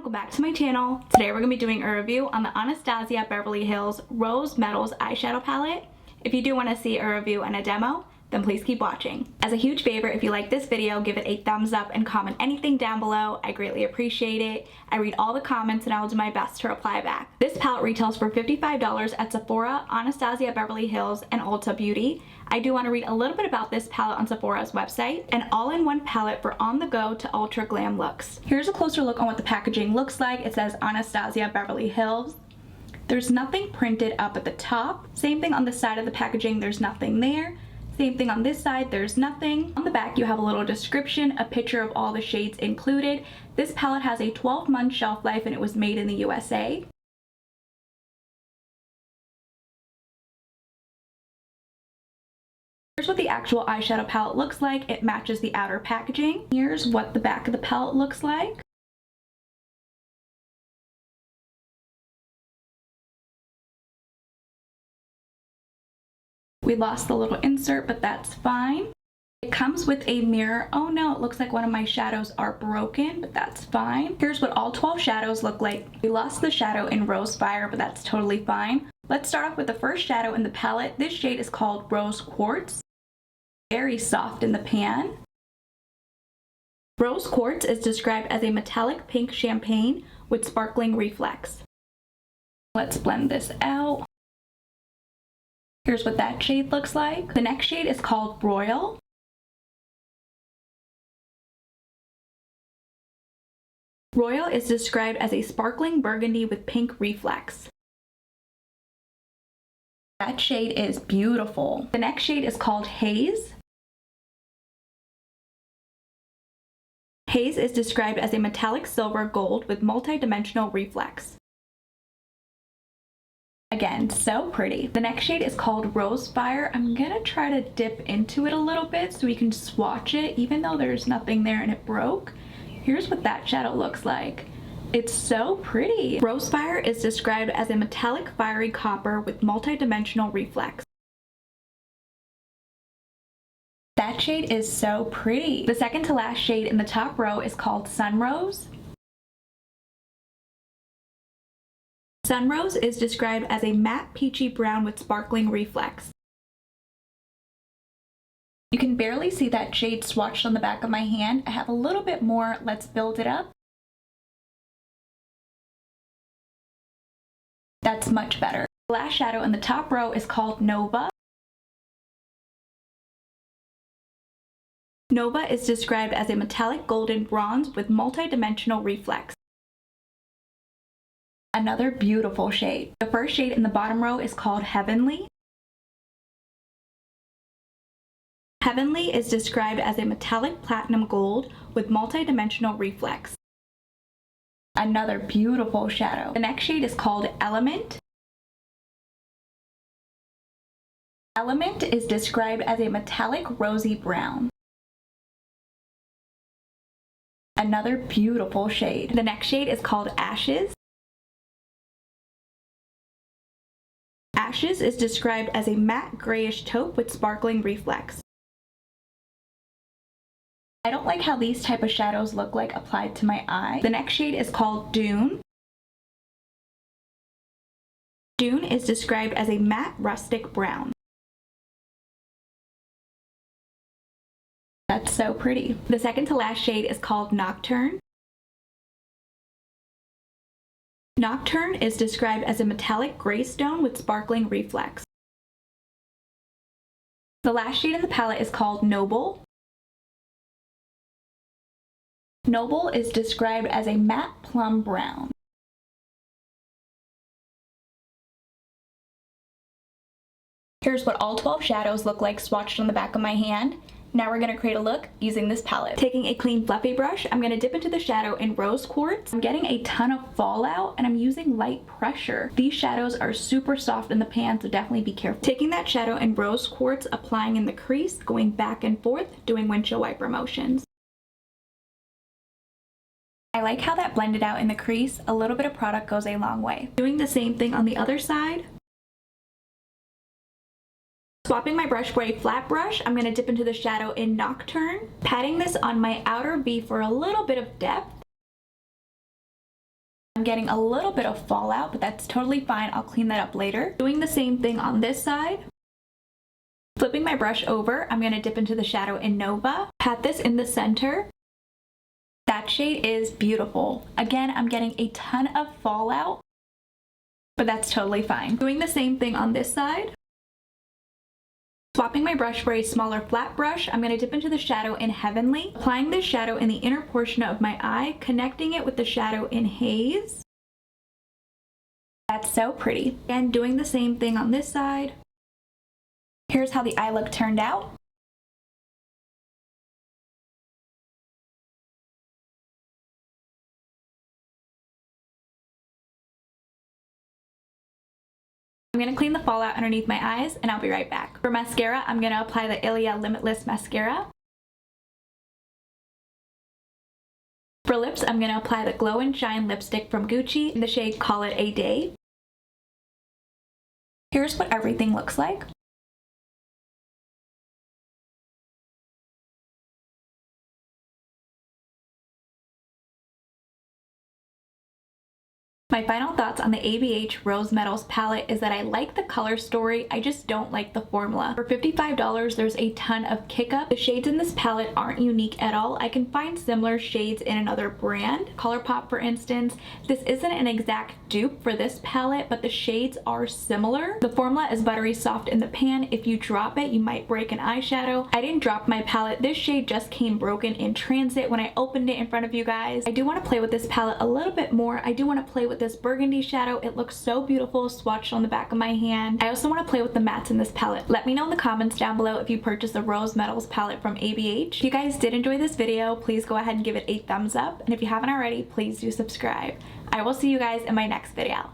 welcome back to my channel. Today we're going to be doing a review on the Anastasia Beverly Hills Rose Metals eyeshadow palette. If you do want to see a review and a demo, then please keep watching. As a huge favor, if you like this video, give it a thumbs up and comment anything down below. I greatly appreciate it. I read all the comments and I'll do my best to reply back. This palette retails for $55 at Sephora, Anastasia Beverly Hills, and Ulta Beauty. I do want to read a little bit about this palette on Sephora's website. An all-in-one palette for on-the-go to ultra glam looks. Here's a closer look on what the packaging looks like. It says Anastasia Beverly Hills. There's nothing printed up at the top. Same thing on the side of the packaging, there's nothing there. Same thing on this side, there's nothing. On the back, you have a little description, a picture of all the shades included. This palette has a 12-month shelf life and it was made in the USA. Here's what the actual eyeshadow palette looks like. It matches the outer packaging. Here's what the back of the palette looks like. We lost the little insert, but that's fine. It comes with a mirror. Oh no, it looks like one of my shadows are broken, but that's fine. Here's what all 12 shadows look like. We lost the shadow in Rose Fire, but that's totally fine. Let's start off with the first shadow in the palette. This shade is called Rose Quartz. Very soft in the pan. Rose Quartz is described as a metallic pink champagne with sparkling reflex. Let's blend this out. Here's what that shade looks like. The next shade is called Royal. Royal is described as a sparkling burgundy with pink reflex. That shade is beautiful. The next shade is called Haze. Haze is described as a metallic silver gold with multi-dimensional reflex. Again, so pretty. The next shade is called Rose Fire. I'm gonna try to dip into it a little bit so we can swatch it, even though there's nothing there and it broke. Here's what that shadow looks like. It's so pretty. Rose Fire is described as a metallic fiery copper with multi-dimensional reflex. That shade is so pretty. The second to last shade in the top row is called Sunrose. Sunrose is described as a matte peachy brown with sparkling reflex. You can barely see that shade swatched on the back of my hand. I have a little bit more. Let's build it up. That's much better. The last shadow in the top row is called Nova. Nova is described as a metallic golden bronze with multi-dimensional reflex. Another beautiful shade. The first shade in the bottom row is called Heavenly. Heavenly is described as a metallic platinum gold with multi-dimensional reflex. Another beautiful shadow. The next shade is called Element. Element is described as a metallic rosy brown. Another beautiful shade. The next shade is called Ashes. Ashes is described as a matte grayish taupe with sparkling reflex. I don't like how these type of shadows look like applied to my eye. The next shade is called Dune. Dune is described as a matte rustic brown. That's so pretty. The second to last shade is called Nocturne. Nocturne is described as a metallic gray stone with sparkling reflex. The last shade in the palette is called Noble. Noble is described as a matte plum brown. Here's what all 12 shadows look like swatched on the back of my hand. Now we're going to create a look using this palette. Taking a clean fluffy brush, I'm going to dip into the shadow in Rose Quartz. I'm getting a ton of fallout and I'm using light pressure. These shadows are super soft in the pan, so definitely be careful. Taking that shadow in Rose Quartz, applying in the crease, going back and forth, doing windshield wiper motions. I like how that blended out in the crease. A little bit of product goes a long way. Doing the same thing on the other side. Swapping my brush for a flat brush, I'm going to dip into the shadow in Nocturne, patting this on my outer V for a little bit of depth. getting a little bit of fallout, but that's totally fine. I'll clean that up later. Doing the same thing on this side. Flipping my brush over, I'm going to dip into the shadow in Nova. Pat this in the center. That shade is beautiful. Again, I'm getting a ton of fallout, but that's totally fine. Doing the same thing on this side. Swapping my brush for a smaller flat brush, I'm going to dip into the shadow in Heavenly. Applying this shadow in the inner portion of my eye, connecting it with the shadow in Haze. That's so pretty. And doing the same thing on this side. Here's how the eye look turned out. I'm going to clean the fallout underneath my eyes and I'll be right back. For mascara, I'm going to apply the Ilia Limitless Mascara. For lips, I'm going to apply the Glow and Shine lipstick from Gucci in the shade Call It a Day. Here's what everything looks like. My final thoughts on the ABH Rose Metals palette is that I like the color story, I just don't like the formula. For $55, there's a ton of kick up. The shades in this palette aren't unique at all. I can find similar shades in another brand. ColourPop, for instance. This isn't an exact dupe for this palette, but the shades are similar. The formula is buttery soft in the pan. If you drop it, you might break an eyeshadow. I didn't drop my palette. This shade just came broken in transit when I opened it in front of you guys. I do want to play with this palette a little bit more. I do want to play with this burgundy shadow. It looks so beautiful swatched on the back of my hand. I also want to play with the mattes in this palette. Let me know in the comments down below if you purchased the Rose Metals palette from ABH. If you guys did enjoy this video, please go ahead and give it a thumbs up, and if you haven't already, please do subscribe. I will see you guys in my next video.